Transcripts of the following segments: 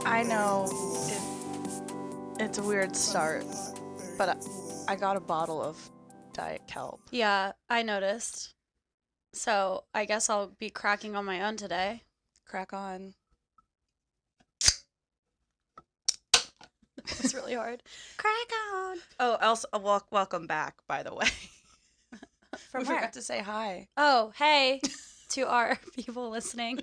I know it's a weird start, but I got a bottle of Diet Kelp. Yeah, I noticed. So I guess I'll be cracking on my own today. Crack on. It's really hard. Crack on. Oh, also, welcome back, by the way. From we where? forgot to say hi. Oh, hey to our people listening.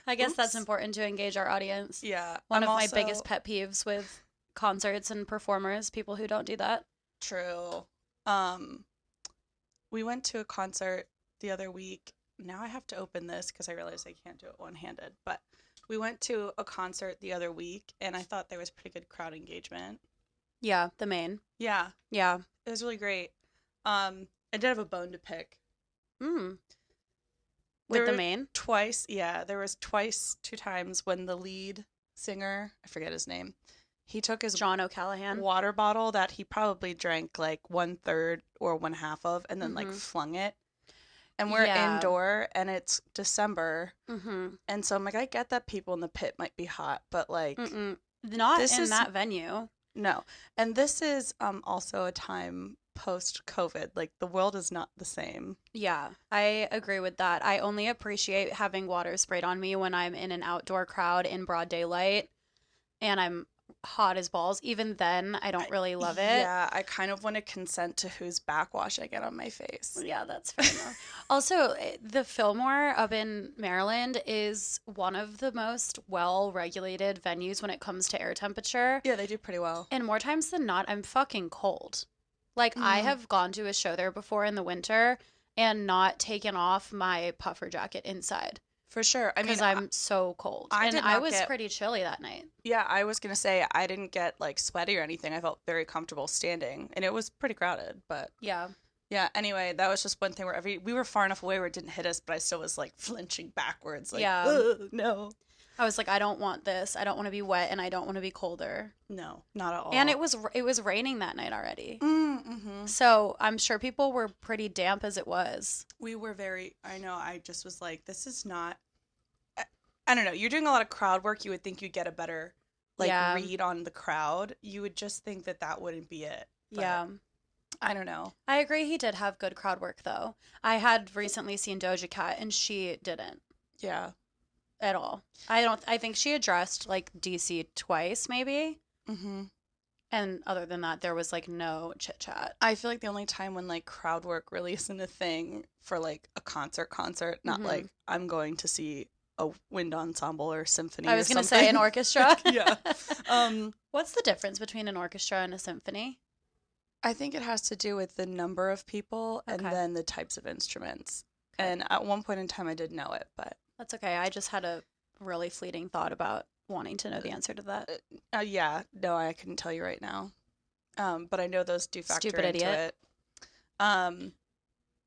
I guess that's Oops. important to engage our audience. Yeah. One of my biggest pet peeves with concerts and performers, people who don't do that. True. We went to a concert the other week. Now I have to open this because I realized I can't do it one-handed. But we went to a concert the other week, and I thought there was pretty good crowd engagement. Yeah, the main. Yeah. Yeah. It was really great. I did have a bone to pick. With the main? There was two times when the lead singer, I forget his name, he took his John O'Callaghan water bottle that he probably drank like 1/3 or 1/2 of, and then like flung it. And we're indoor, and it's December, and so I'm like, I get that people in the pit might be hot, but like, not in that venue. No, and this is also a time post-COVID. Like, the world is not the same. Yeah, I agree with that. I only appreciate having water sprayed on me when I'm in an outdoor crowd in broad daylight, and I'm hot as balls. Even then, I don't really love it. Yeah, I kind of want to consent to whose backwash I get on my face. Yeah, that's fair enough. Also, the Fillmore up in Maryland is one of the most well-regulated venues when it comes to air temperature. Yeah, they do pretty well. And more times than not, I'm fucking cold. Like, I have gone to a show there before in the winter and not taken off my puffer jacket inside. For sure. I mean, because I'm so cold. I was pretty chilly that night. Yeah, I was going to say, I didn't get, like, sweaty or anything. I felt very comfortable standing. And it was pretty crowded, but... Yeah. Yeah, anyway, that was just one thing where we were far enough away where it didn't hit us, but I still was, like, flinching backwards. Like, no. I was like, I don't want this. I don't want to be wet, and I don't want to be colder. No, not at all. And it was raining that night already. So I'm sure people were pretty damp as it was. We were I know, I just was like, this is not... I don't know. You're doing a lot of crowd work. You would think you'd get a better, read on the crowd. You would just think that wouldn't be it. But yeah. I don't know. I agree he did have good crowd work, though. I had recently seen Doja Cat, and she didn't. Yeah. At all. I think she addressed, like, DC twice, maybe. And other than that, there was, like, no chit-chat. I feel like the only time when, like, crowd work really isn't a thing for, like, a concert, not like, I'm going to see a wind ensemble or symphony. I was going to say an orchestra. Yeah. What's the difference between an orchestra and a symphony? I think it has to do with the number of people and then the types of instruments. Okay. And at one point in time, I did know it, but... That's okay. I just had a really fleeting thought about wanting to know the answer to that. Yeah. No, I couldn't tell you right now. But I know those do factor Stupid into idiot. it.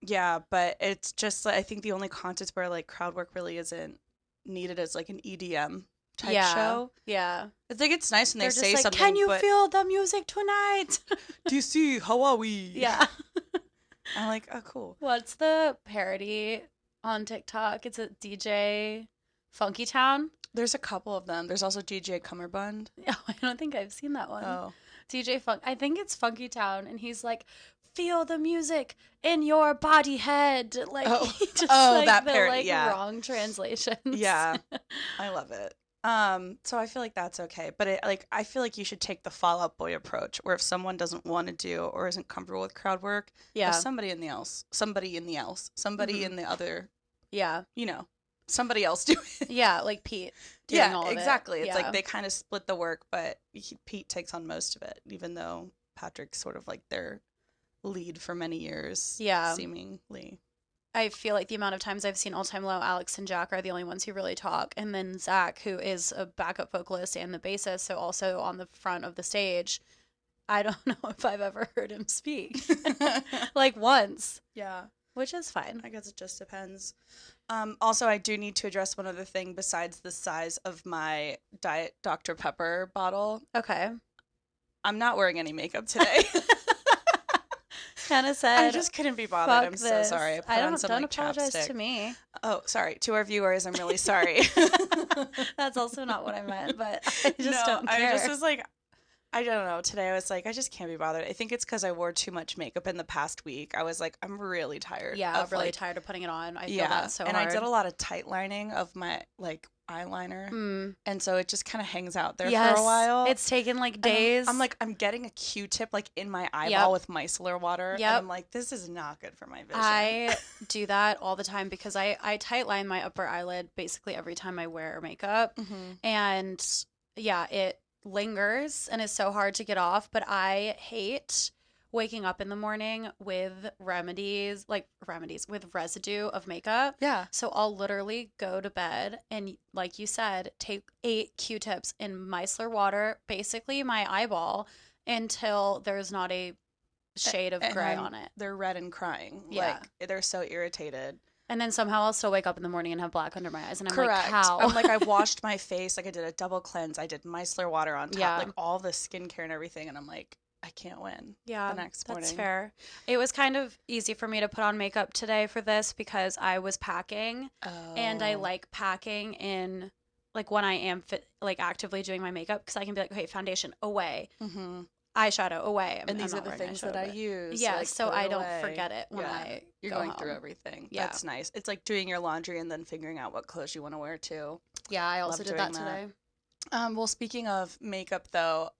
Yeah, but it's just, like, I think the only concerts where, like, crowd work really isn't needed as, like, an EDM type show. Yeah. It's like, it's nice when they say like, something, can you feel the music tonight? Do you see? How are we? Yeah. I'm like, oh, cool. What's the parody on TikTok? It's a DJ Funky Town. There's a couple of them. There's also DJ Cummerbund. Oh, I don't think I've seen that one. Oh. I think it's Funky Town, and he's like, feel the music in your body head. Like, just like that the parody, like yeah. wrong translations. Yeah. I love it. So I feel like that's okay. But I feel like you should take the Fall Out Boy approach, where if someone doesn't want to do or isn't comfortable with crowd work, somebody in the other, somebody else do it. Yeah, like Pete doing all of exactly. it. It's like they kind of split the work, but Pete takes on most of it, even though Patrick's sort of like their lead for many years. Yeah. Seemingly. I feel like the amount of times I've seen All Time Low, Alex and Jack are the only ones who really talk. And then Zach, who is a backup vocalist and the bassist, so also on the front of the stage, I don't know if I've ever heard him speak. Like once. Yeah. Which is fine. I guess it just depends. Also, I do need to address one other thing besides the size of my Diet Dr. Pepper bottle. Okay. I'm not wearing any makeup today. Hannah said, I just couldn't be bothered. I'm so sorry. I put on some don't like apologize chapstick. to me. Oh, sorry. To our viewers, I'm really sorry. That's also not what I meant, but I just don't care. I just was like, I don't know. Today I was like, I just can't be bothered. I think it's because I wore too much makeup in the past week. I was like, I'm really tired. Yeah, really tired of putting it on. I feel that so hard. And I did a lot of tight lining of my eyeliner. And so it just kind of hangs out there for a while. It's taken like days. I'm getting a Q-tip like in my eyeball with micellar water. And I'm like, this is not good for my vision. I do that all the time because I tight line my upper eyelid basically every time I wear makeup. And yeah, it lingers and is so hard to get off. But I hate waking up in the morning with with residue of makeup. Yeah. So I'll literally go to bed and, like you said, take 8 Q-tips in micellar water, basically my eyeball, until there's not a shade of gray on it. They're red and crying. Yeah. Like, they're so irritated. And then somehow I'll still wake up in the morning and have black under my eyes. And I'm Correct. like, how? I'm like, I washed my face. Like, I did a double cleanse. I did micellar water on top. Like, all the skincare and everything. And I'm like, I can't win. Yeah, the next morning. That's fair. It was kind of easy for me to put on makeup today for this because I was packing, and I like packing in like when I am actively doing my makeup because I can be like, okay, foundation away, eyeshadow away, and these are the things that I use. Yeah, so I don't forget it when you're going through everything. Yeah, that's nice. It's like doing your laundry and then figuring out what clothes you want to wear too. Yeah, I also did that today. Well, speaking of makeup though,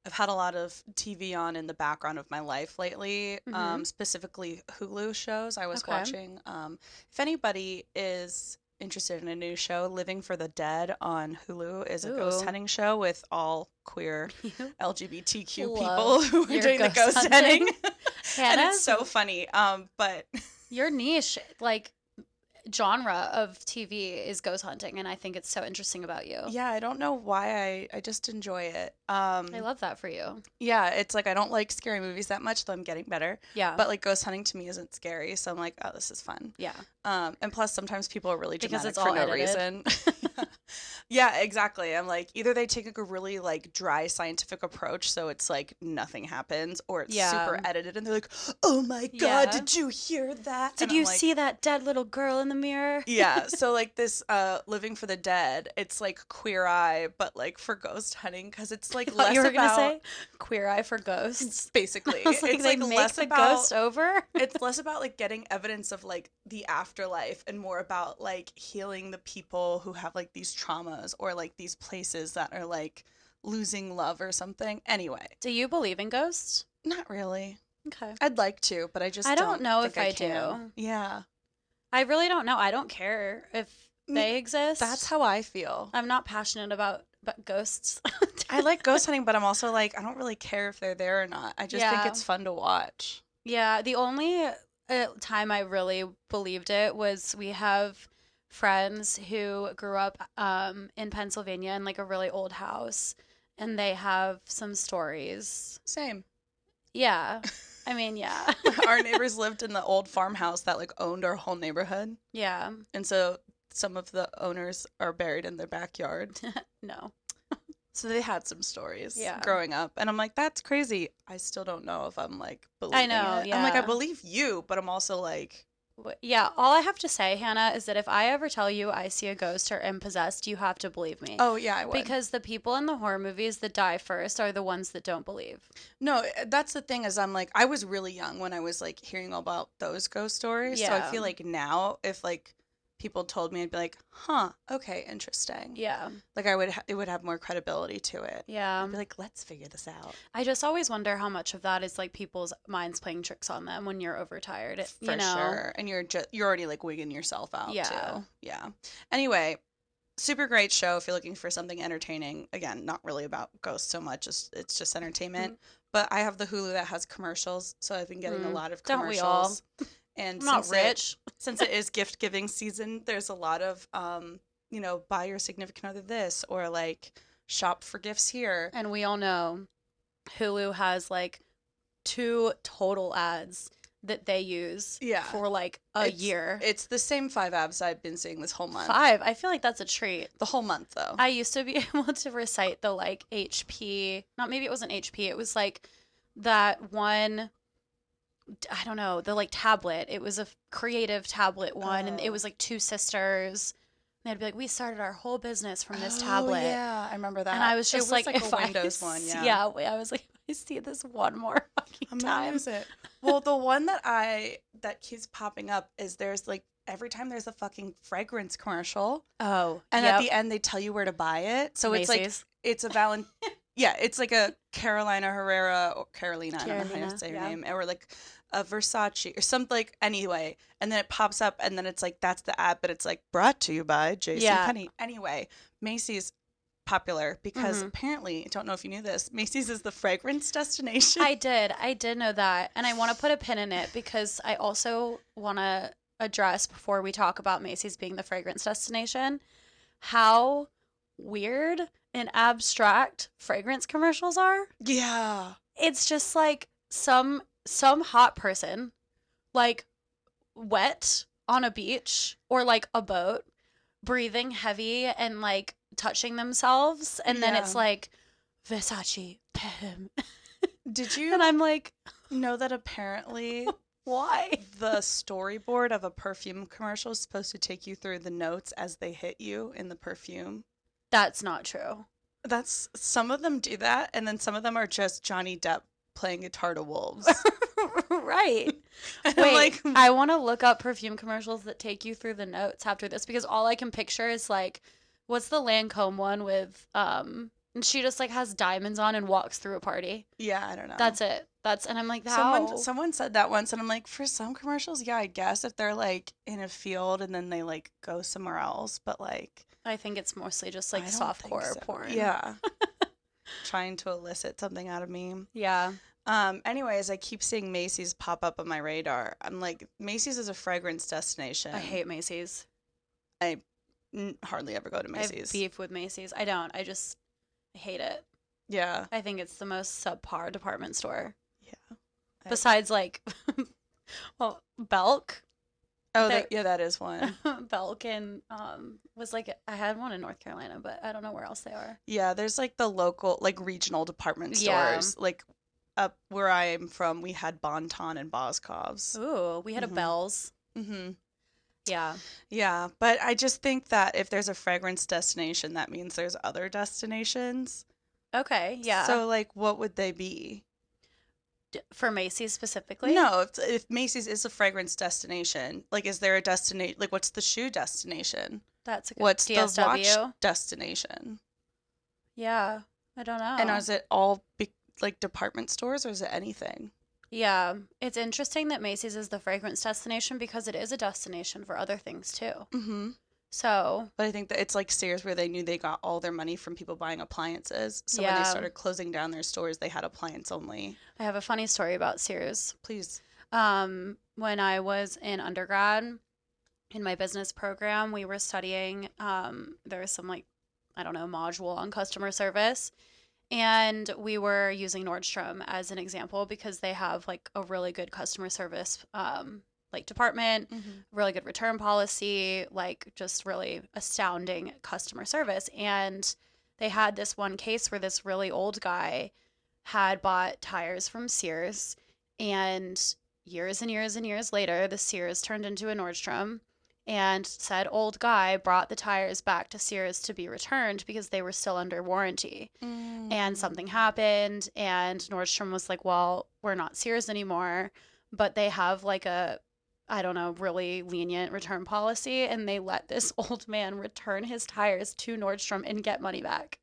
I've had a lot of TV on in the background of my life lately, specifically Hulu shows I was watching. If anybody is interested in a new show, Living for the Dead on Hulu is a ghost hunting show with all queer LGBTQ people who are doing the ghost hunting. And it's so funny. But your niche, like, genre of TV is ghost hunting, and I think it's so interesting about you. Yeah, I don't know why I just enjoy it. I love that for you. Yeah, it's like I don't like scary movies that much, though I'm getting better. Yeah. But like ghost hunting to me isn't scary, so I'm like, oh, this is fun. Yeah. And plus sometimes people are really dramatic because it's for all no edited. reason. Yeah, exactly. I'm like, either they take like a really like dry scientific approach, so it's like nothing happens, or it's super edited, and they're like, oh my god, did you hear that? Did you see that dead little girl in the mirror? Yeah, so like this Living for the Dead, it's like Queer Eye, but like for ghost hunting, because it's like less you were about gonna say Queer Eye for ghosts. Basically, it's like less the about ghost over. It's less about like getting evidence of like the afterlife and more about like healing the people who have like these traumas or like these places that are like losing love or something. Anyway, do you believe in ghosts? Not really. Okay, I'd like to, but I don't know think if I do. Yeah, I really don't know. I don't care if they exist. That's how I feel. I'm not passionate about ghosts. I like ghost hunting, but I'm also like, I don't really care if they're there or not. I just think it's fun to watch. Yeah, the only time I really believed it was we have friends who grew up in Pennsylvania in like a really old house, and they have some stories. Same. Yeah. I mean, yeah. Our neighbors lived in the old farmhouse that like owned our whole neighborhood. Yeah. And so some of the owners are buried in their backyard. No. So they had some stories growing up. And I'm like, that's crazy. I still don't know if I'm like believing it. Yeah. I'm like, I believe you, but I'm also like... Yeah, all I have to say, Hannah, is that if I ever tell you I see a ghost or am possessed, you have to believe me. Oh, yeah, I would. Because the people in the horror movies that die first are the ones that don't believe. No, that's the thing is I'm like, I was really young when I was like hearing all about those ghost stories. Yeah. So I feel like now if like people told me, I'd be like, huh, okay, interesting. Yeah. Like it would have more credibility to it. Yeah. I'd be like, let's figure this out. I just always wonder how much of that is like people's minds playing tricks on them when you're overtired. For sure. And you're already like wigging yourself out too. Yeah. Anyway, super great show if you're looking for something entertaining. Again, not really about ghosts so much. It's just entertainment. But I have the Hulu that has commercials, so I've been getting a lot of commercials. Don't we all? And I'm not rich. Since it is gift giving season, there's a lot of, buy your significant other this, or like shop for gifts here. And we all know Hulu has like 2 total ads that they use for like a year. It's the same 5 ads I've been seeing this whole month. 5? I feel like that's a treat. The whole month though. I used to be able to recite the like HP, maybe it wasn't HP, it was like that one I don't know, the like tablet. It was a creative tablet one, and it was like two sisters. And they'd be like, we started our whole business from this tablet. Yeah, I remember that. And I was just like if a Windows one, yeah. I was like, if I see this one more fucking time. Use it. Well, the one that keeps popping up is there's like every time there's a fucking fragrance commercial. Oh, and at the end they tell you where to buy it. So Macy's. It's like it's a yeah, it's like a Carolina Herrera or Carolina, I don't know how to say her name, or like a Versace or something, like, anyway, and then it pops up and then it's like that's the ad, but it's like brought to you by JCPenney. Anyway, Macy's popular because apparently, I don't know if you knew this, Macy's is the fragrance destination. I did know that, and I want to put a pin in it because I also want to address, before we talk about Macy's being the fragrance destination, how weird and abstract fragrance commercials are. Yeah. It's just like some hot person, like, wet on a beach or like a boat, breathing heavy and like touching themselves, and then it's like Versace. Did you and I'm like, know that apparently why the storyboard of a perfume commercial is supposed to take you through the notes as they hit you in the perfume? That's not true. That's, some of them do that, and then some of them are just Johnny Depp playing guitar to wolves. Right. Wait, like, I want to look up perfume commercials that take you through the notes after this, because all I can picture is like, what's the Lancome one with and she just like has diamonds on and walks through a party. Yeah, I don't know. That's it. And I'm like, how? Someone said that once, and I'm like, for some commercials, yeah, I guess if they're like in a field and then they like go somewhere else, but like, I think it's mostly just like softcore porn. Yeah. Trying to elicit something out of me. Yeah. Anyways, I keep seeing Macy's pop up on my radar. I'm like, Macy's is a fragrance destination. I hate Macy's. I hardly ever go to Macy's. I have beef with Macy's. I don't. I hate it. Yeah. I think it's the most subpar department store. Yeah. Besides, like, well, Belk. Oh, that is one. Belk and was like, I had one in North Carolina, but I don't know where else they are. Yeah, there's like the local, like regional department stores. Yeah. Like up where I am from, we had Bon-Ton and Boscov's. Ooh, we had a Bell's. Mm-hmm. Yeah. Yeah, but I just think that if there's a fragrance destination, that means there's other destinations. Okay, yeah. So, like, what would they be? For Macy's specifically? No, if Macy's is a fragrance destination, like, is there a destination? Like, what's the shoe destination? That's a good What's DSW? The watch destination? Yeah, I don't know. And is it all like department stores, or is it anything? Yeah, it's interesting that Macy's is the fragrance destination because it is a destination for other things too. Mm-hmm. So, but I think that it's like Sears, where they knew they got all their money from people buying appliances. So when they started closing down their stores, they had appliance only. I have a funny story about Sears. Please. When I was in undergrad, in my business program, we were studying, there was some like, I don't know, module on customer service. And we were using Nordstrom as an example because they have like a really good customer service like department, really good return policy, like just really astounding customer service. And they had this one case where this really old guy had bought tires from Sears, and years and years and years later, the Sears turned into a Nordstrom, and said old guy brought the tires back to Sears to be returned because they were still under warranty. And something happened, and Nordstrom was like, well, we're not Sears anymore, but they have like a, I don't know, really lenient return policy, and they let this old man return his tires to Nordstrom and get money back.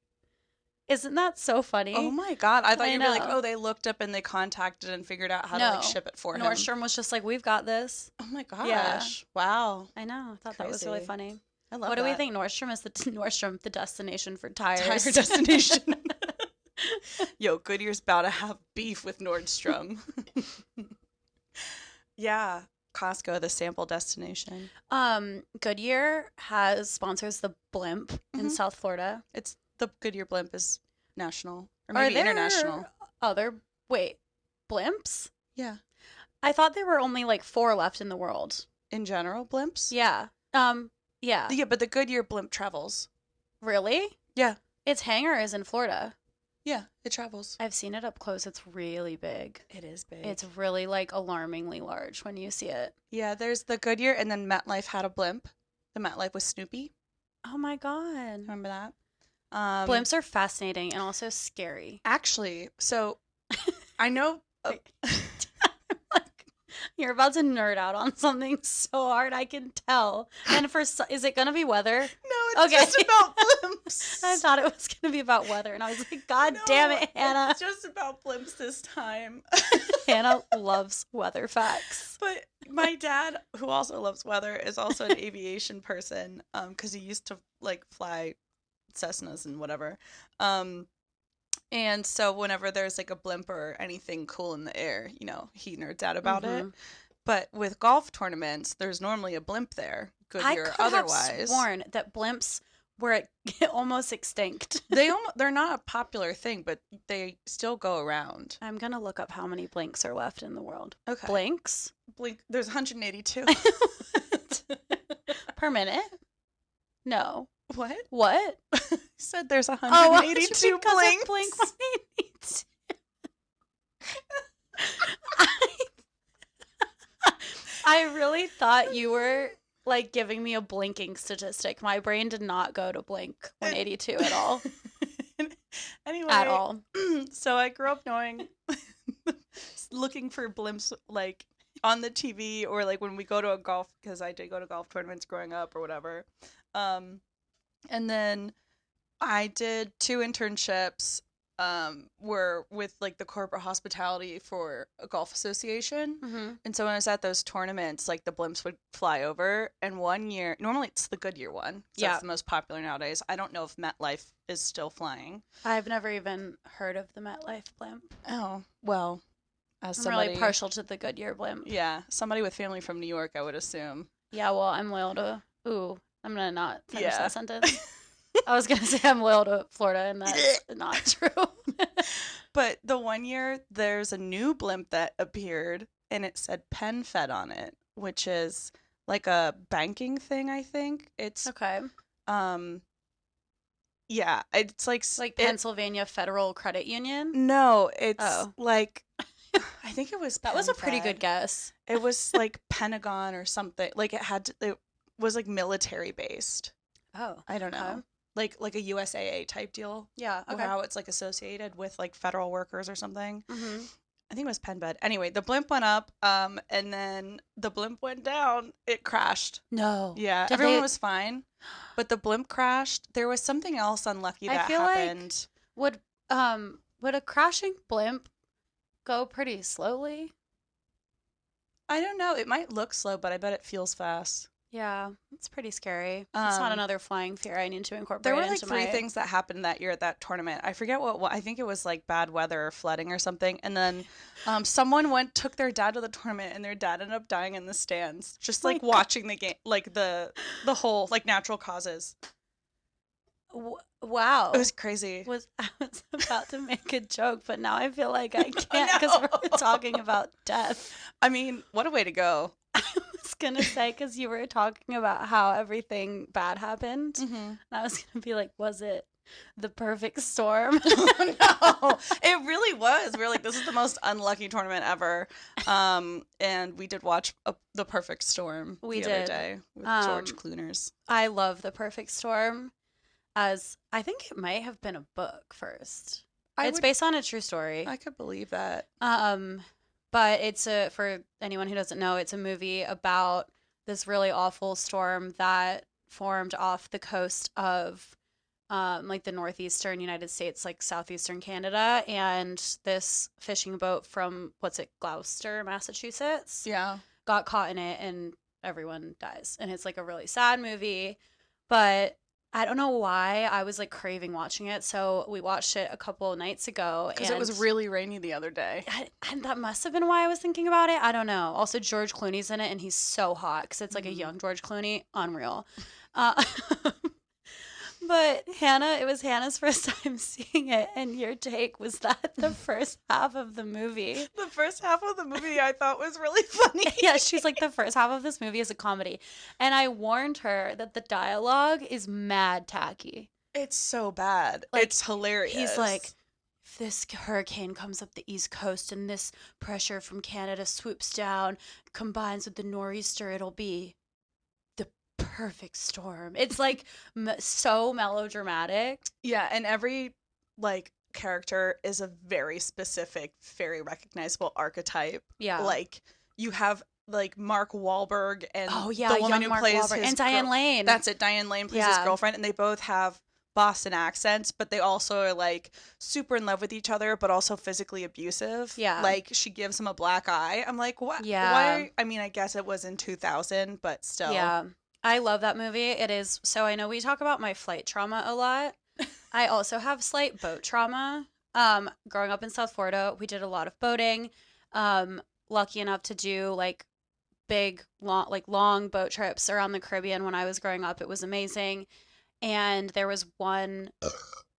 Isn't that so funny? Oh my God. I thought you'd be like, oh, they looked up and they contacted and figured out how to like ship it for him. Nordstrom was just like, we've got this. Oh my gosh. Yeah. Wow. I know. I thought that was really funny. I love What that. do we think? Nordstrom is the destination for tires. Tire destination. Yo, Goodyear's about to have beef with Nordstrom. Yeah. Costco, the sample destination. Goodyear sponsors the Blimp in South Florida. It's the Goodyear Blimp is national, or maybe international. Blimps? Yeah. I thought there were only like 4 left in the world. In general, blimps? Yeah. Yeah, but the Goodyear Blimp travels. Really? Yeah. Its hangar is in Florida. Yeah, it travels. I've seen it up close. It's really big. It is big. It's really, like, alarmingly large when you see it. Yeah, there's the Goodyear, and then MetLife had a blimp. The MetLife with Snoopy. Oh, my God. Remember that? Blimps are fascinating and also scary. Actually, so I know... You're about to nerd out on something so hard, I can tell. And is it going to be weather? No, it's just about blimps. I thought it was going to be about weather, and I was like, God damn it, Hannah. It's just about blimps this time. Hannah loves weather facts. But my dad, who also loves weather, is also an aviation person because he used to, like, fly Cessnas and whatever. And so whenever there's, like, a blimp or anything cool in the air, you know, he nerds out about it. But with golf tournaments, there's normally a blimp there, Goodyear otherwise. I could have sworn that blimps were almost extinct. They're not a popular thing, but they still go around. I'm going to look up how many blinks are left in the world. Okay. Blinks? There's 182. Per minute? No. What? What? You said there's 182 blinks. Blink 182. I really thought you were, like, giving me a blinking statistic. My brain did not go to blink 182 at all. Anyway. At all. So I grew up looking for blimps, like, on the TV or, like, when we go to a golf, because I did go to golf tournaments growing up or whatever. And then I did 2 internships were with, like, the corporate hospitality for a golf association. And so when I was at those tournaments, like, the blimps would fly over. And one year, normally it's the Goodyear one. So it's the most popular nowadays. I don't know if MetLife is still flying. I've never even heard of the MetLife blimp. Oh, well, as I'm really partial to the Goodyear blimp. Yeah, somebody with family from New York, I would assume. Yeah, well, I'm loyal to... Ooh, I'm going to not finish that sentence. I was going to say I'm loyal to Florida, and that's not true. But the one year, there's a new blimp that appeared, and it said PenFed on it, which is like a banking thing, I think. It's... Okay. Yeah, it's like... Like Pennsylvania Federal Credit Union? No, it's like... I think it was That was a pretty good guess. It was like Pentagon or something. Like it was like military based. Oh. I don't know. Like a USAA type deal. Yeah. Okay. Or how it's like associated with like federal workers or something. I think it was PenFed. Anyway, the blimp went up, and then the blimp went down. It crashed. No. Yeah. Everyone was fine, but the blimp crashed. There was something else unlucky that happened. Like would a crashing blimp go pretty slowly? I don't know. It might look slow, but I bet it feels fast. Yeah, it's pretty scary. It's not another flying fear I need to incorporate. There were like 3 things that happened that year at that tournament. I forget what. I think it was like bad weather or flooding or something. And then someone took their dad to the tournament, and their dad ended up dying in the stands, just like watching the game, like the whole like natural causes. Wow. It was crazy. I was about to make a joke, but now I feel like I can't because we're talking about death. I mean, what a way to go. I was going to say, because you were talking about how everything bad happened. And I was going to be like, was it the perfect storm? No, it really was. We were like, this is the most unlucky tournament ever. And we did watch The Perfect Storm the other day with George Clooney's. I love The Perfect Storm. As I think it might have been a book first. It's based on a true story. I could believe that. But it's for anyone who doesn't know, it's a movie about this really awful storm that formed off the coast of like the northeastern United States, like southeastern Canada, and this fishing boat from Gloucester, Massachusetts. Yeah. Got caught in it and everyone dies. And it's like a really sad movie, but I don't know why I was like craving watching it, so we watched it a couple of nights ago. Because it was really rainy the other day. And that must have been why I was thinking about it. I don't know. Also, George Clooney's in it, and he's so hot because it's like a young George Clooney. Unreal. But it was Hannah's first time seeing it, and your take was that the first half of the movie. The first half of the movie I thought was really funny. Yeah, she's like, the first half of this movie is a comedy. And I warned her that the dialogue is mad tacky. It's so bad. Like, it's hilarious. He's like, this hurricane comes up the East Coast and this pressure from Canada swoops down, combines with the nor'easter, it'll be the perfect storm. It's like so melodramatic. Yeah, and every like character is a very specific, very recognizable archetype. Yeah. Like you have like Mark Wahlberg and the woman who plays his and Diane Lane. That's it. Diane Lane plays his girlfriend, and they both have Boston accents, but they also are like super in love with each other, but also physically abusive. Yeah. Like she gives him a black eye. I'm like, what? Yeah. Why? I mean, I guess it was in 2000, but still. Yeah. I love that movie. It is. So I know we talk about my flight trauma a lot. I also have slight boat trauma. Growing up in South Florida, we did a lot of boating. Lucky enough to do like big, long boat trips around the Caribbean when I was growing up. It was amazing. And there was one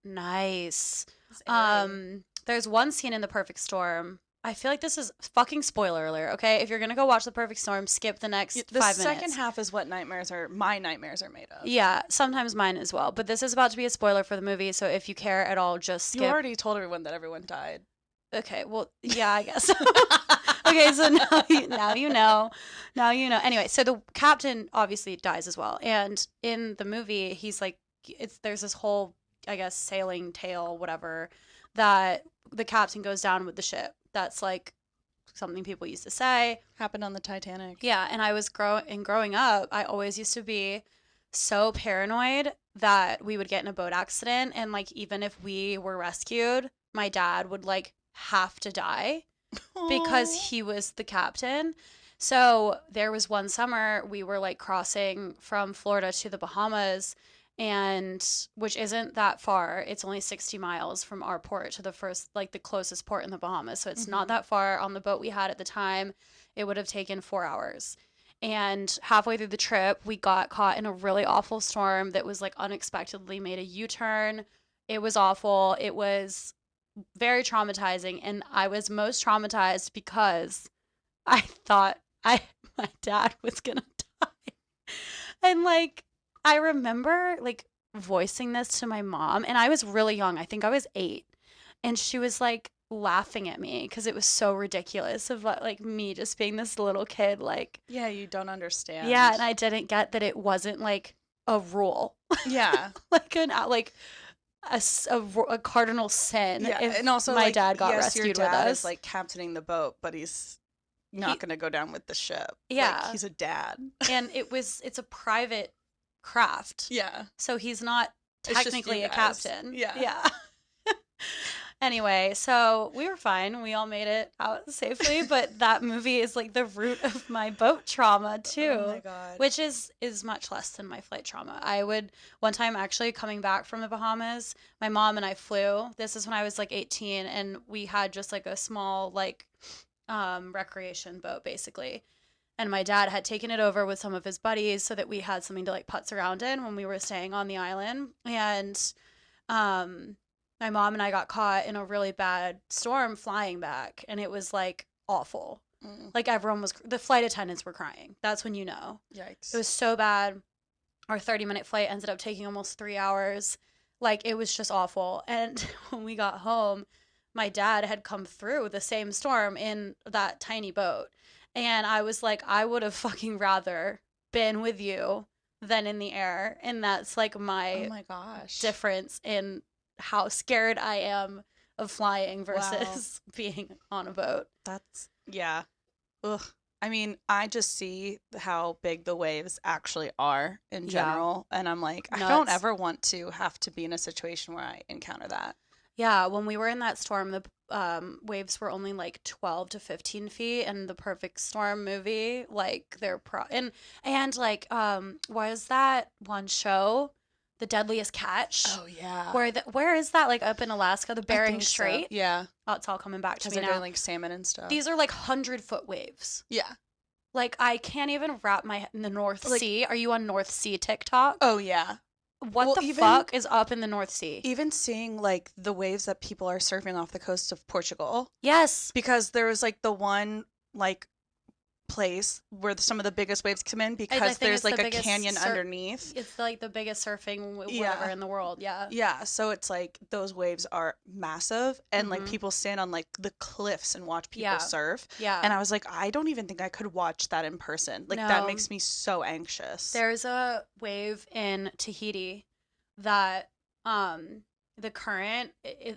nice. There's one scene in The Perfect Storm. I feel like this is fucking spoiler alert, okay? If you're going to go watch The Perfect Storm, skip the next 5 minutes. The second half is what my nightmares are made of. Yeah, sometimes mine as well. But this is about to be a spoiler for the movie, so if you care at all, just skip. You already told everyone that everyone died. Okay, well, yeah, I guess. Okay, so now you know. Now you know. Anyway, so the captain obviously dies as well. And in the movie, he's like, there's this whole, I guess, sailing tale, whatever, that the captain goes down with the ship. That's like something people used to say. Happened on the Titanic. Yeah, and I was growing up, I always used to be so paranoid that we would get in a boat accident, and like even if we were rescued, my dad would like have to die because he was the captain. So there was one summer we were like crossing from Florida to the Bahamas, and which isn't that far. It's only 60 miles from our port to the closest port in the Bahamas. So it's not that far. On the boat we had at the time, it would have taken 4 hours. And halfway through the trip, we got caught in a really awful storm that was like unexpectedly made a U-turn. It was awful. It was very traumatizing. And I was most traumatized because I thought my dad was going to die. And like, I remember like voicing this to my mom, and I was really young. I think I was 8, and she was like laughing at me because it was so ridiculous of like me just being this little kid. Like, yeah, you don't understand. Yeah, and I didn't get that it wasn't like a rule. Yeah, like a cardinal sin. Yeah, if and also my dad got rescued your dad with us. is like captaining the boat, but he's not going to go down with the ship. Yeah, like, he's a dad, and it's a private craft. Yeah. So he's not technically a captain. Yeah. Anyway, so we were fine. We all made it out safely, but that movie is like the root of my boat trauma too. Oh my God. Which is much less than my flight trauma. I would one time actually coming back from the Bahamas, my mom and I flew. This is when I was like 18, and we had just like a small like recreation boat basically. And my dad had taken it over with some of his buddies so that we had something to like putz around in when we were staying on the island. And my mom and I got caught in a really bad storm flying back, and it was like awful. Like the flight attendants were crying. That's when you know. Yikes. It was so bad. Our 30-minute flight ended up taking almost 3 hours. Like, it was just awful. And when we got home, my dad had come through the same storm in that tiny boat. And I was like, I would have fucking rather been with you than in the air. And that's like my difference in how scared I am of flying versus being on a boat. Yeah. Ugh. I mean, I just see how big the waves actually are in general. And I'm like, I don't ever want to have to be in a situation where I encounter that. Yeah, when we were in that storm, the waves were only like 12 to 15 feet, and the Perfect Storm movie, like they're and like was that one show, The Deadliest Catch? Oh yeah. Where is that? Like up in Alaska, the Bering Strait? So. Yeah. Oh, it's all coming back to me now. Because they're doing like salmon and stuff. These are like 100-foot waves. Yeah. Like I can't even wrap my head in the North Sea. Are you on North Sea TikTok? Oh yeah. What the fuck is up in the North Sea? Even seeing, like, the waves that people are surfing off the coast of Portugal. Yes. Because there was, like, the one, like, place where some of the biggest waves come in because there's like a canyon underneath. It's like the biggest surfing whatever in the world. Yeah. Yeah. So it's like those waves are massive and like people stand on like the cliffs and watch people surf. Yeah. And I was like, I don't even think I could watch that in person. Like that makes me so anxious. There's a wave in Tahiti that the current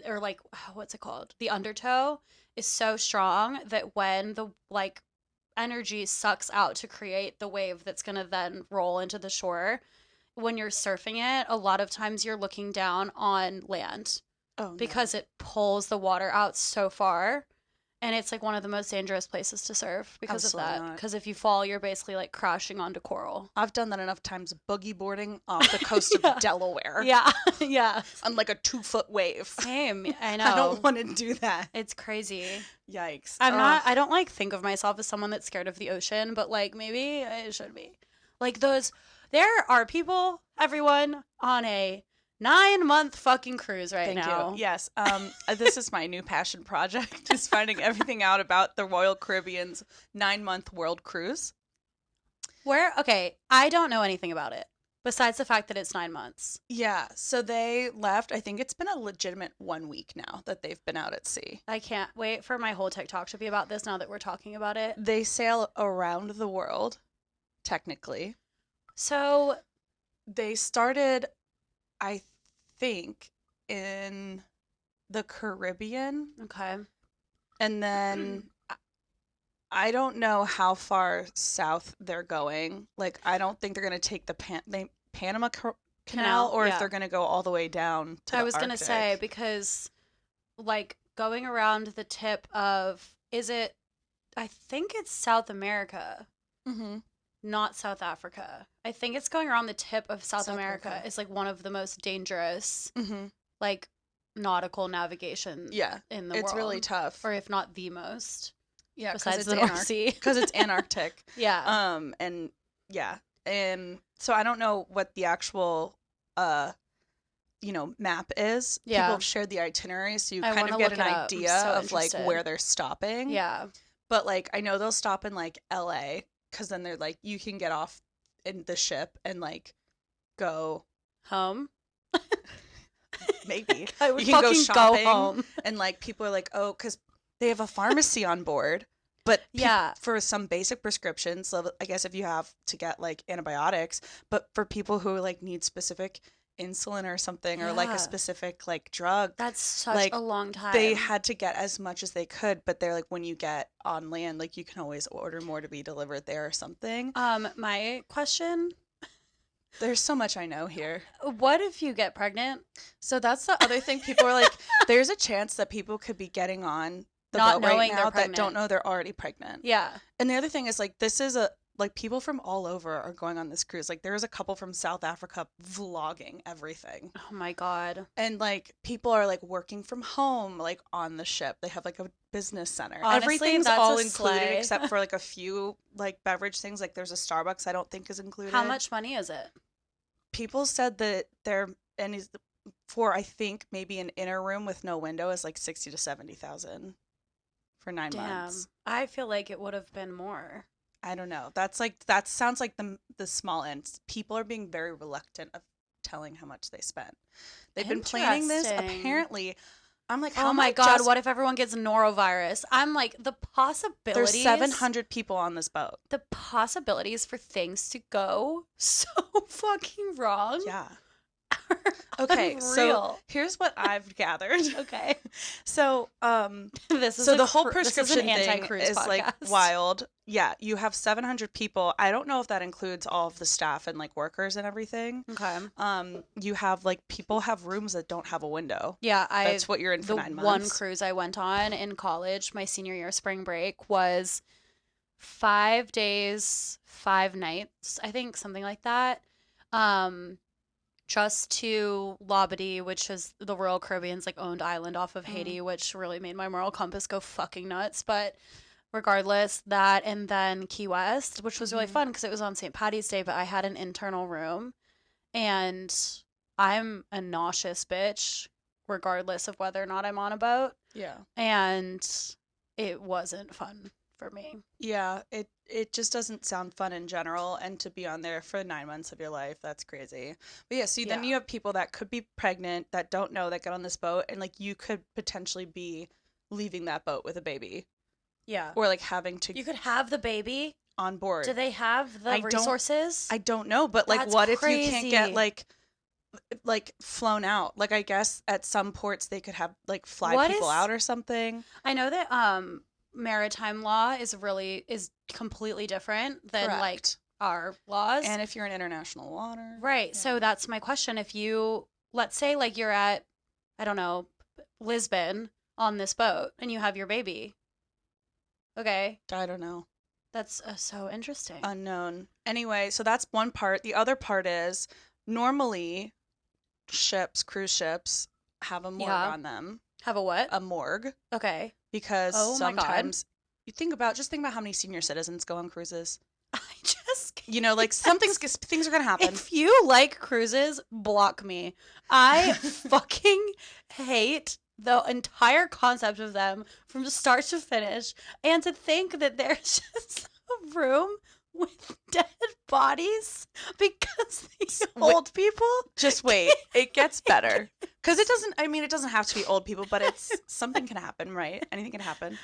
or like what's it called? The undertow is so strong that when the like energy sucks out to create the wave that's going to then roll into the shore, when you're surfing it, a lot of times you're looking down on land because it pulls the water out so far. And it's like one of the most dangerous places to surf because of that. Because if you fall, you're basically like crashing onto coral. I've done that enough times boogie boarding off the coast of Delaware. Yeah. Yeah. On like a 2-foot wave. Same. I know. I don't want to do that. It's crazy. Yikes. I don't like think of myself as someone that's scared of the ocean, but like maybe I should be. Like there are people, everyone, on a 9-month fucking cruise right now. Thank you. Yes. This is my new passion project, is finding everything out about the Royal Caribbean's 9-month world cruise. Okay, I don't know anything about it, besides the fact that it's 9 months. Yeah, so they left, I think it's been a legitimate 1 week now that they've been out at sea. I can't wait for my whole TikTok to be about this now that we're talking about it. They sail around the world, technically. So they started, I think, in the Caribbean. Okay. And then I don't know how far south they're going. Like, I don't think they're going to take the Panama Canal or if they're going to go all the way down to I was going to say, because, like, going around the tip of, I think it's South America. Mm-hmm. Not South Africa. I think it's going around the tip of South America. It's like one of the most dangerous, like, nautical navigation in the world. It's really tough. Or if not the most. Yeah, besides the North Sea. Because it's Antarctic. Yeah. And yeah. And so I don't know what the actual, map is. Yeah. People have shared the itinerary, so you kind of get an idea of, like, where they're stopping. Yeah. But, like, I know they'll stop in, like, LA. Because then they're like, you can get off in the ship and like go home. Maybe I would you can fucking go home. And like people are like, oh, because they have a pharmacy on board. But for some basic prescriptions, so I guess if you have to get like antibiotics, but for people who like need specific insulin or something or like a specific like drug, that's such a long time. They had to get as much as they could, but they're like, when you get on land, like you can always order more to be delivered there or something. My question, there's so much I know here. What if you get pregnant? So that's the other thing. People are like, there's a chance that people could be getting on the boat right now that don't know they're already pregnant. Yeah. And the other thing is like, this is like people from all over are going on this cruise. Like there was a couple from South Africa vlogging everything. Oh my God. And like people are like working from home, like on the ship. They have like a business center. Honestly, everything's that's all a included slay. except for like a few like beverage things. Like there's a Starbucks I don't think is included. How much money is it? People said that for I think maybe an inner room with no window is like 60 to 70,000 for 9 months. I feel like it would have been more. I don't know. That sounds like the small end. People are being very reluctant of telling how much they spent. They've been planning this. Apparently, I'm like, oh my God, what if everyone gets norovirus? I'm like, the possibilities. There's 700 people on this boat. The possibilities for things to go so fucking wrong. Yeah. Okay, unreal. So here's what I've gathered. Okay. So the whole prescription thing is podcast. Like wild. Yeah, you have 700 people. I don't know if that includes all of the staff and like workers and everything. Okay. You have like people have rooms that don't have a window. Yeah, that's what you're in for 9 months. One cruise I went on in college, my senior year spring break, was 5 days, 5 nights, I think, something like that. Just to Labadee, which is the Royal Caribbean's like owned island off of Haiti, which really made my moral compass go fucking nuts. But regardless, that, and then Key West, which was really fun because it was on St. Patty's Day, but I had an internal room, and I'm a nauseous bitch regardless of whether or not I'm on a boat. Yeah. And it wasn't fun for me. Yeah, it just doesn't sound fun in general, and to be on there for 9 months of your life, that's crazy. But yeah, see, then you have people that could be pregnant that don't know that get on this boat, and like you could potentially be leaving that boat with a baby. Yeah. Or like having to. You could have the baby on board. Do they have the resources? I don't know, but like, That's what crazy. if you can't get like flown out? Like, I guess at some ports they could have like fly people out or something. I know that maritime law is completely different than like our laws. And if you're in international water. Right. Yeah. So that's my question. If you, let's say like you're at, I don't know, Lisbon on this boat and you have your baby. Okay. I don't know. That's so interesting. Unknown. Anyway, so that's one part. The other part is normally cruise ships have a morgue on them. Have a what? A morgue. Okay. Because sometimes you think about how many senior citizens go on cruises. Like things are going to happen. If you like cruises, block me. I fucking hate the entire concept of them from start to finish. And to think that there's just a room with dead bodies because these old people. Just wait. It gets better. Because it doesn't have to be old people, but something can happen, right? Anything can happen.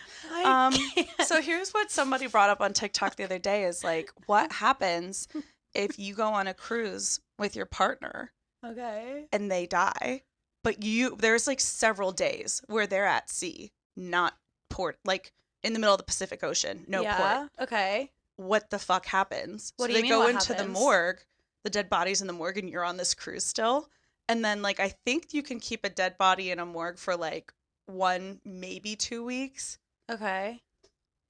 So here's what somebody brought up on TikTok the other day is like, what happens if you go on a cruise with your partner? Okay. And they die, but there's like several days where they're at sea, not port, like in the middle of the Pacific Ocean, no port. Okay. What the fuck happens? What so do you they mean go what into happens? the morgue, the dead body's in the morgue, and you're on this cruise still. And then, like, I think you can keep a dead body in a morgue for, like, 1, maybe 2 weeks. Okay.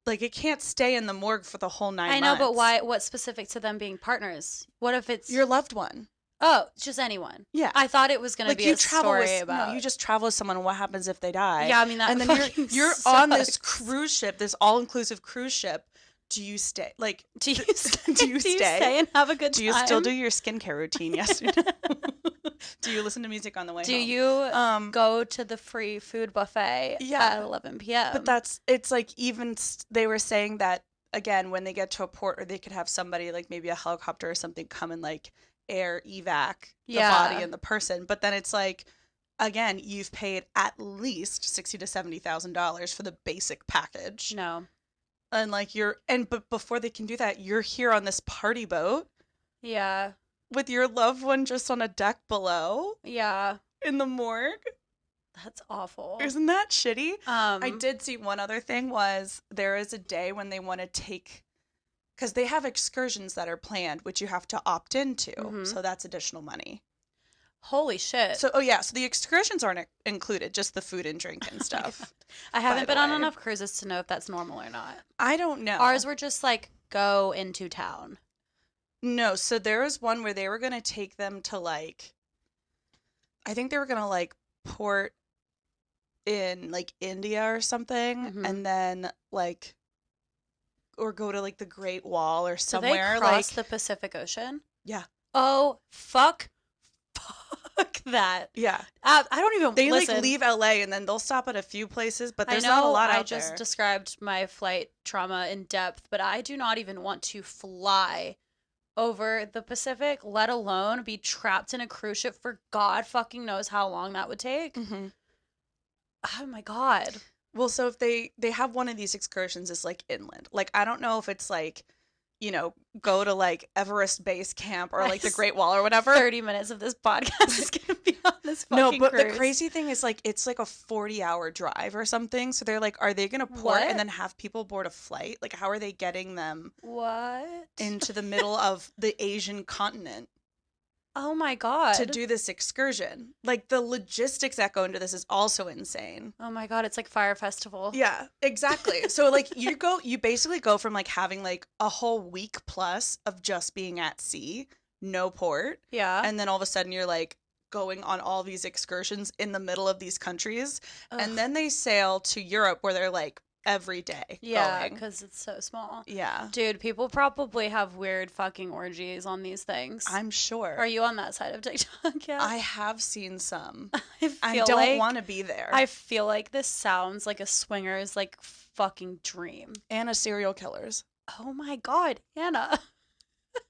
Like, it can't stay in the morgue for the whole 9 months. I know, but why? What's specific to them being partners? What if it's... your loved one. Oh, just anyone. Yeah. I thought it was going to be a story about... No, you just travel with someone, and what happens if they die? Yeah, I mean, that and then you're sucks. on this cruise ship, this all-inclusive cruise ship. Do you stay? Like, do you stay and have a good time? Do you still do your skincare routine? Yes or no? Do you listen to music on the way home? Do you go to the free food buffet at 11 p.m.? But it's like they were saying that, again, when they get to a port, or they could have somebody, like maybe a helicopter or something, come and like air evac the body and the person. But then it's like, again, you've paid at least $60,000 to $70,000 for the basic package. No. And like but before they can do that, you're here on this party boat. Yeah. With your loved one just on a deck below. Yeah. In the morgue. That's awful. Isn't that shitty? I did see one other thing was there is a day when they want to take, because they have excursions that are planned, which you have to opt into. Mm-hmm. So that's additional money. Holy shit. So, so the excursions aren't included, just the food and drink and stuff. I haven't been on enough cruises to know if that's normal or not. I don't know. Ours were just like, go into town. No, so there was one where they were going to take them to like, I think they were going to like port in like India or something, mm-hmm. and then like, or go to like the Great Wall or somewhere. Do they cross the Pacific Ocean? Yeah. Oh, fuck that. Yeah. I don't even listen. Like leave LA and then they'll stop at a few places, but there's not a lot out there. I just described my flight trauma in depth, but I do not even want to fly over the Pacific, let alone be trapped in a cruise ship for God fucking knows how long that would take. Mm-hmm. Oh my God. Well, so if they have one of these excursions is like inland. Like, I don't know if it's like, go to like Everest Base Camp or like the Great Wall or whatever. 30 minutes of this podcast is going to be on this fucking but cruise. The crazy thing is like, it's like a 40-hour drive or something. So they're like, are they going to port and then have people board a flight? Like, how are they getting them into the middle of the Asian continent? Oh my God. To do this excursion. Like, the logistics that go into this is also insane. Oh my God, it's like Fire Festival. Yeah, exactly. So like you basically go from like having like a whole week plus of just being at sea, no port. Yeah. And then all of a sudden you're like going on all these excursions in the middle of these countries. Ugh. And then they sail to Europe where they're like every day. Yeah, because it's so small. Yeah. Dude, people probably have weird fucking orgies on these things. I'm sure. Are you on that side of TikTok yet? I have seen some. I don't want to be there. I feel like this sounds like a swingers like fucking dream. Anna serial killers. Oh my God, Hannah.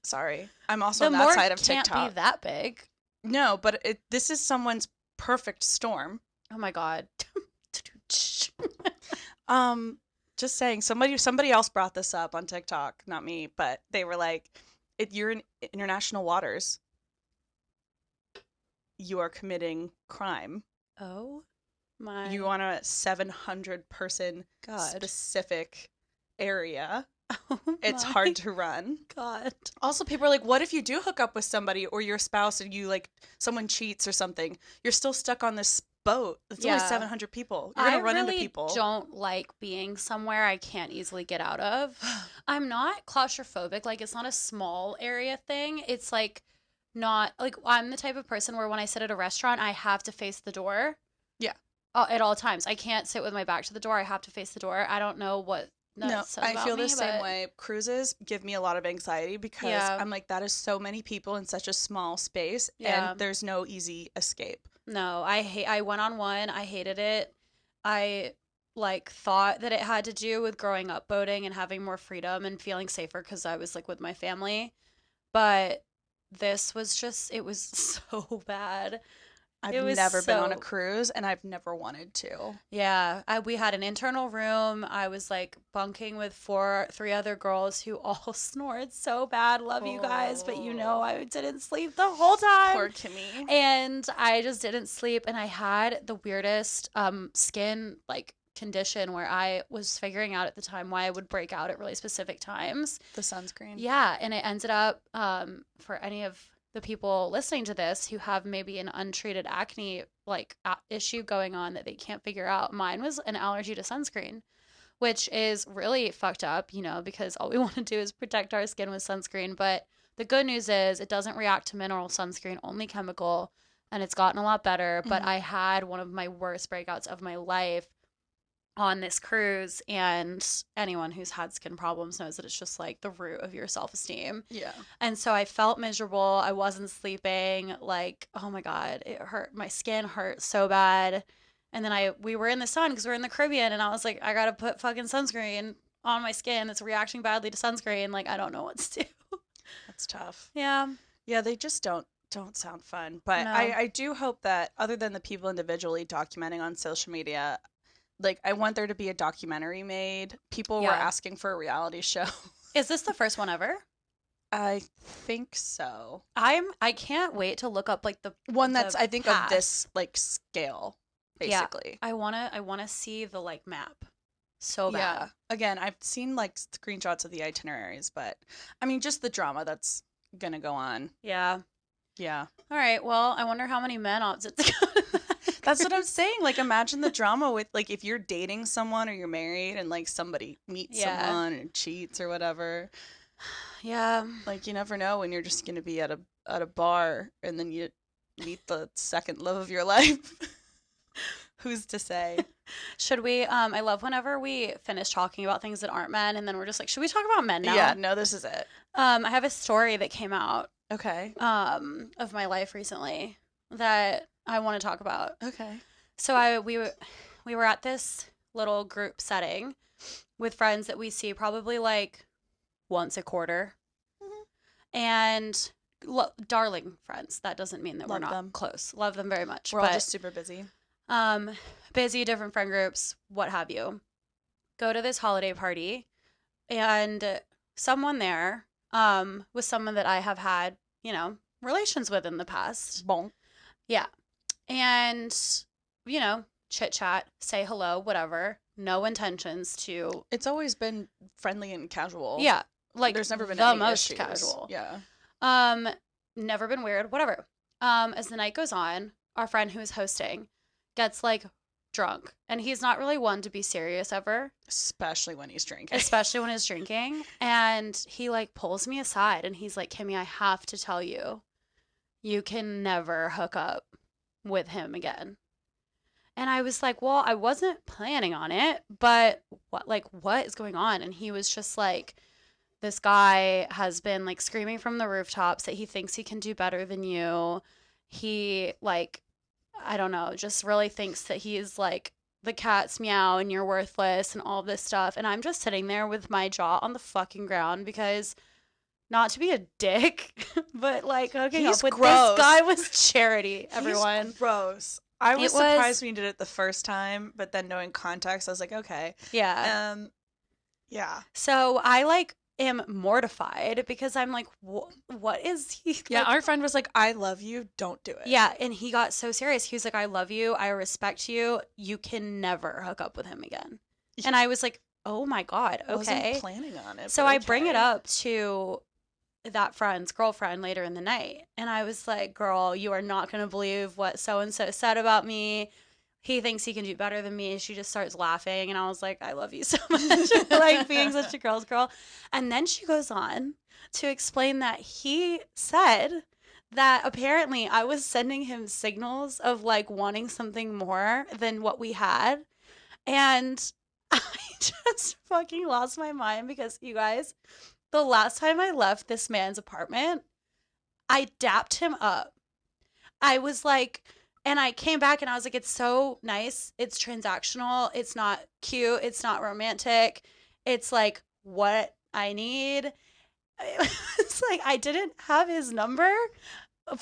Sorry. I'm also on that side of TikTok. The can't be that big. No, but this is someone's perfect storm. Oh my God. Just saying, somebody else brought this up on TikTok, not me, but they were like, you're in international waters. You are committing crime. Oh my. You on a 700-person specific area. Oh it's hard to run. God. Also, people are like, what if you do hook up with somebody or your spouse and you like someone cheats or something? You're still stuck on this boat. It's only 700 people. You're going to run into people. I don't like being somewhere I can't easily get out of. I'm not claustrophobic. Like, it's not a small area thing. It's like not like I'm the type of person where when I sit at a restaurant, I have to face the door. Yeah. At all times. I can't sit with my back to the door. I have to face the door. I don't know what. No, I feel the same way. Cruises give me a lot of anxiety because I'm like, that is so many people in such a small space and there's no easy escape. No, I went on one. I hated it. I like thought that it had to do with growing up boating and having more freedom and feeling safer because I was like with my family. But this was just, it was so bad. I've never been on a cruise and I've never wanted to. Yeah. We had an internal room. I was like bunking with three other girls who all snored so bad. Love you guys. But you know, I didn't sleep the whole time. Poor Kimmy. And I just didn't sleep. And I had the weirdest skin like condition where I was figuring out at the time why I would break out at really specific times. The sunscreen. Yeah. And it ended up for any of the people listening to this who have maybe an untreated acne like issue going on that they can't figure out. Mine was an allergy to sunscreen, which is really fucked up, you know, because all we want to do is protect our skin with sunscreen. But the good news is it doesn't react to mineral sunscreen, only chemical, and it's gotten a lot better. But I had one of my worst breakouts of my life on this cruise, and anyone who's had skin problems knows that it's just like the root of your self-esteem. Yeah. And so I felt miserable. I wasn't sleeping. Like, oh my God, it hurt. My skin hurt so bad. And then we were in the sun because we're in the Caribbean, and I was like, I gotta put fucking sunscreen on my skin. It's reacting badly to sunscreen. Like, I don't know what to do. That's tough. Yeah. Yeah, they just don't sound fun. But no. I do hope that other than the people individually documenting on social media, like, I want there to be a documentary made. People were asking for a reality show. Is this the first one ever? I think so. I can't wait to look up like the one that's I think of this like scale, basically. Yeah. I wanna see the like map. So bad. Yeah. Again, I've seen like screenshots of the itineraries, but I mean just the drama that's gonna go on. Yeah. Yeah. All right. Well, I wonder how many men opted to go. That's what I'm saying. Like, imagine the drama with, like, if you're dating someone or you're married and, like, somebody meets someone and cheats or whatever. Yeah. Like, you never know when you're just going to be at a bar and then you meet the second love of your life. Who's to say? Should we, I love whenever we finish talking about things that aren't men and then we're just like, should we talk about men now? Yeah, no, this is it. I have a story that came out. Okay. Of my life recently that I want to talk about. Okay. So we were at this little group setting with friends that we see probably like once a quarter. Mm-hmm. And darling friends. That doesn't mean that we're not close. Love them very much. We're all just super busy. Busy, different friend groups, what have you. Go to this holiday party and someone there was someone that I have had, you know, relations with in the past. Bon. Yeah. And, you know, chit chat, say hello, whatever. No intentions to. It's always been friendly and casual. Yeah. Like, there's never been the any most issues. Casual. Yeah. Never been weird, whatever. As the night goes on, our friend who is hosting gets like drunk, and he's not really one to be serious ever, especially when he's drinking. And he like pulls me aside and he's like, Kimmy, I have to tell you, you can never hook up with him again. And I was like, well, I wasn't planning on it, but what is going on? And he was just like, this guy has been like screaming from the rooftops that he thinks he can do better than you. He like, I don't know, just really thinks that he's like the cats meow and you're worthless and all this stuff. And I'm just sitting there with my jaw on the fucking ground because, not to be a dick, but like hooking up with this guy was charity, everyone. He's gross. I was surprised when you did it the first time, but then knowing context, I was like, okay. Yeah. Yeah. So I like am mortified because I'm like, what is he? Yeah, our friend was like, I love you, don't do it. Yeah, and he got so serious. He was like, I love you, I respect you, you can never hook up with him again. And I was like, oh my God, okay. I wasn't planning on it. So I bring it up to that friend's girlfriend later in the night. And I was like, girl, you are not going to believe what so-and-so said about me. He thinks he can do better than me. And she just starts laughing. And I was like, I love you so much for like being such a girl's girl. And then she goes on to explain that he said that apparently I was sending him signals of like wanting something more than what we had. And I just fucking lost my mind because, you guys, the last time I left this man's apartment, I dapped him up. I was like, and I came back and I was like, it's so nice. It's transactional. It's not cute. It's not romantic. It's like what I need. It's like I didn't have his number.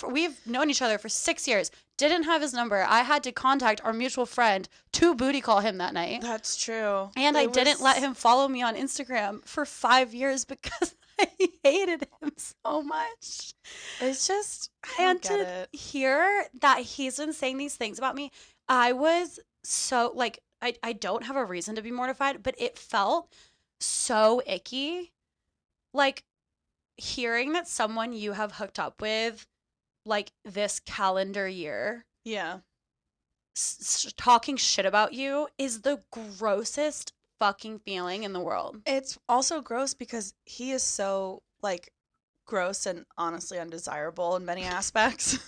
We've known each other for 6 years. Didn't have his number. I had to contact our mutual friend to booty call him that night. That's true. And I didn't let him follow me on Instagram for 5 years because I hated him so much. It's just, I don't get it. Hear that he's been saying these things about me, I was so, like, I don't have a reason to be mortified, but it felt so icky. Like, hearing that someone you have hooked up with, like, this calendar year, yeah, talking shit about you is the grossest fucking feeling in the world. It's also gross because he is so, like, gross and honestly undesirable in many aspects.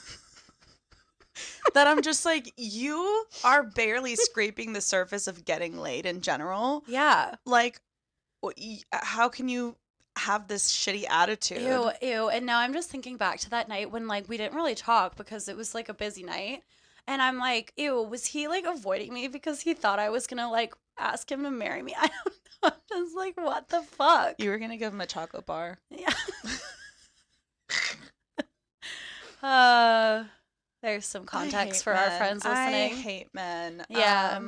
That I'm just like, you are barely scraping the surface of getting laid in general. Yeah. Like, how can you have this shitty attitude? Ew. And now I'm just thinking back to that night when, like, we didn't really talk because it was, like, a busy night. And I'm like, ew, was he, like, avoiding me because he thought I was gonna, like, ask him to marry me? I don't know. I'm just like, what the fuck? You were gonna give him a chocolate bar. Yeah. There's some context for our friends listening. I hate men. Yeah.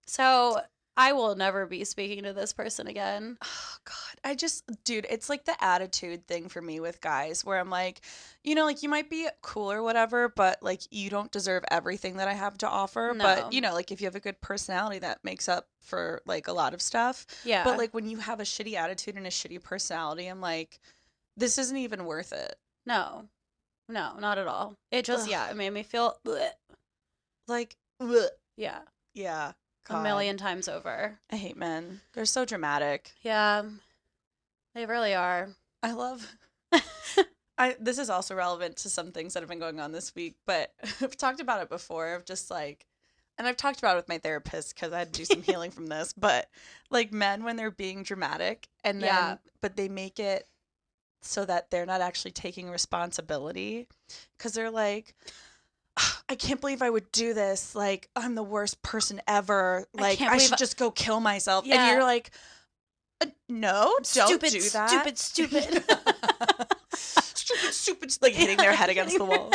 So I will never be speaking to this person again. Oh, God. Dude, it's like the attitude thing for me with guys where I'm like, you know, like you might be cool or whatever, but like you don't deserve everything that I have to offer. No. But, you know, like if you have a good personality, that makes up for like a lot of stuff. Yeah. But like when you have a shitty attitude and a shitty personality, I'm like, this isn't even worth it. No, not at all. It just, it made me feel bleh. Like, bleh. Yeah. Yeah. God. A million times over. I hate men. They're so dramatic. Yeah. They really are. I love... this is also relevant to some things that have been going on this week, but I've talked about it before of just like... And I've talked about it with my therapist because I had to do some healing from this, but like men when they're being dramatic and then... But they make it so that they're not actually taking responsibility because they're like... I can't believe I would do this. Like, I'm the worst person ever. Like, I should just go kill myself. Yeah. And you're like, no, don't do that. Stupid. Stupid. Like, hitting their head against the wall.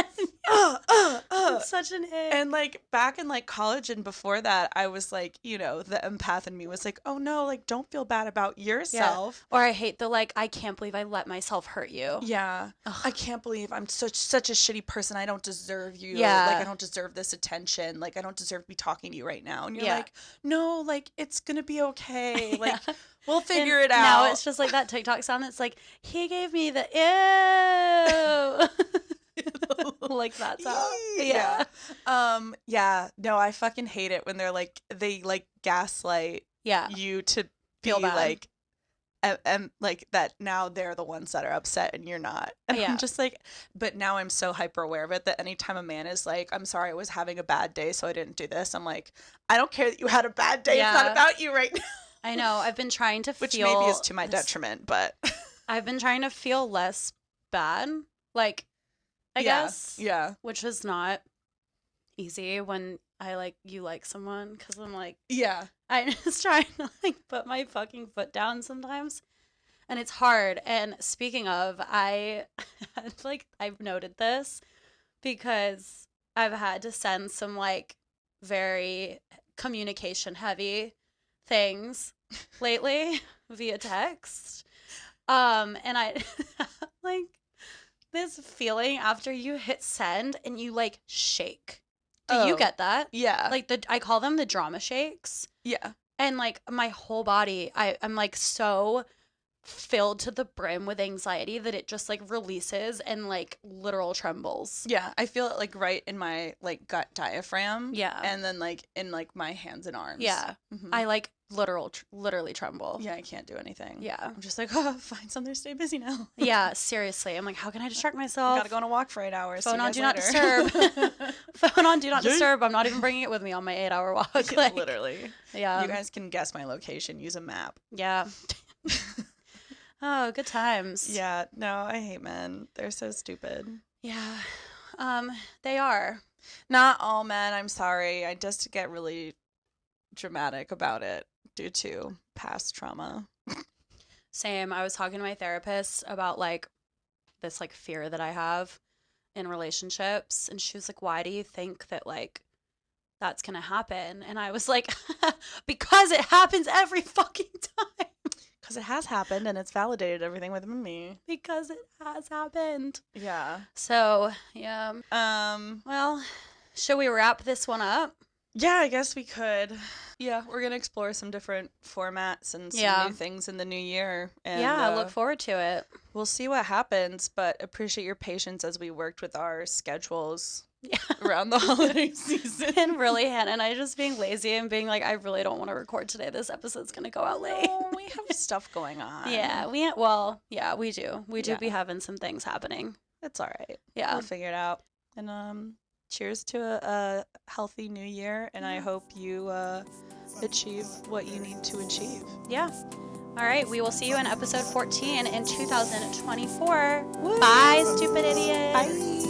It's such an hit. And, like, back in, like, college and before that, I was, like, you know, the empath in me was like, oh, no, like, don't feel bad about yourself. Yeah. Or I hate the, like, I can't believe I let myself hurt you. Yeah. Ugh. I can't believe I'm such a shitty person. I don't deserve you. Yeah. Like, I don't deserve this attention. Like, I don't deserve to be talking to you right now. And you're like, no, like, it's going to be okay. Like, we'll figure it out. Now it's just like that TikTok sound that's like, he gave me the ew. Like that sound. Yeah. Yeah. No, I fucking hate it when they're like, they like gaslight you to feel bad. Like, and like that now they're the ones that are upset and you're not. And I'm just like, but now I'm so hyper aware of it that anytime a man is like, I'm sorry, I was having a bad day, so I didn't do this. I'm like, I don't care that you had a bad day. It's not about you right now. I know. I've been trying to Which maybe is to my detriment, but I've been trying to feel less bad. Like, I guess. Yeah. Which is not easy when you like someone, because I'm like, yeah, I'm just trying to like put my fucking foot down sometimes, and it's hard. And speaking of, I've noted this because I've had to send some like very communication heavy things lately via text. And I like this feeling after you hit send and you like shake. Do you get that? Yeah. Like I call them the drama shakes. Yeah. And like my whole body, I'm like so filled to the brim with anxiety that it just like releases and like literal trembles. Yeah, I feel it like right in my like gut diaphragm. Yeah. And then like in like my hands and arms. Yeah. Mm-hmm. I like literally tremble. Yeah, I can't do anything. Yeah. I'm just like, oh, find something to stay busy now. Yeah, seriously. I'm like, how can I distract myself? I gotta go on a walk for 8 hours. Phone on do not disturb. Phone on do not disturb. I'm not even bringing it with me on my 8-hour walk. Like, literally. Yeah. You guys can guess my location. Use a map. Yeah. Oh, good times. Yeah, no, I hate men. They're so stupid. Yeah. They are. Not all men, I'm sorry. I just get really dramatic about it due to past trauma. Same. I was talking to my therapist about like this like fear that I have in relationships, and she was like, why do you think that like that's gonna happen? And I was like, because it happens every fucking time. Because it has happened and it's validated everything within me. Because it has happened. Yeah. So, yeah. Well, should we wrap this one up? Yeah, I guess we could. Yeah, we're going to explore some different formats and some new things in the new year. And, yeah, I look forward to it. We'll see what happens, but appreciate your patience as we worked with our schedules around the holiday season. And really, Hannah and I just being lazy and being like, I really don't want to record today. This episode's going to go out late. No, we have stuff going on. Yeah, we do. We do be having some things happening. It's all right. Yeah. We'll figure it out. And cheers to a healthy new year, and I hope you achieve what you need to achieve. Yeah. All right, we will see you in episode 14 in 2024. Woo! Bye, stupid idiot. Bye.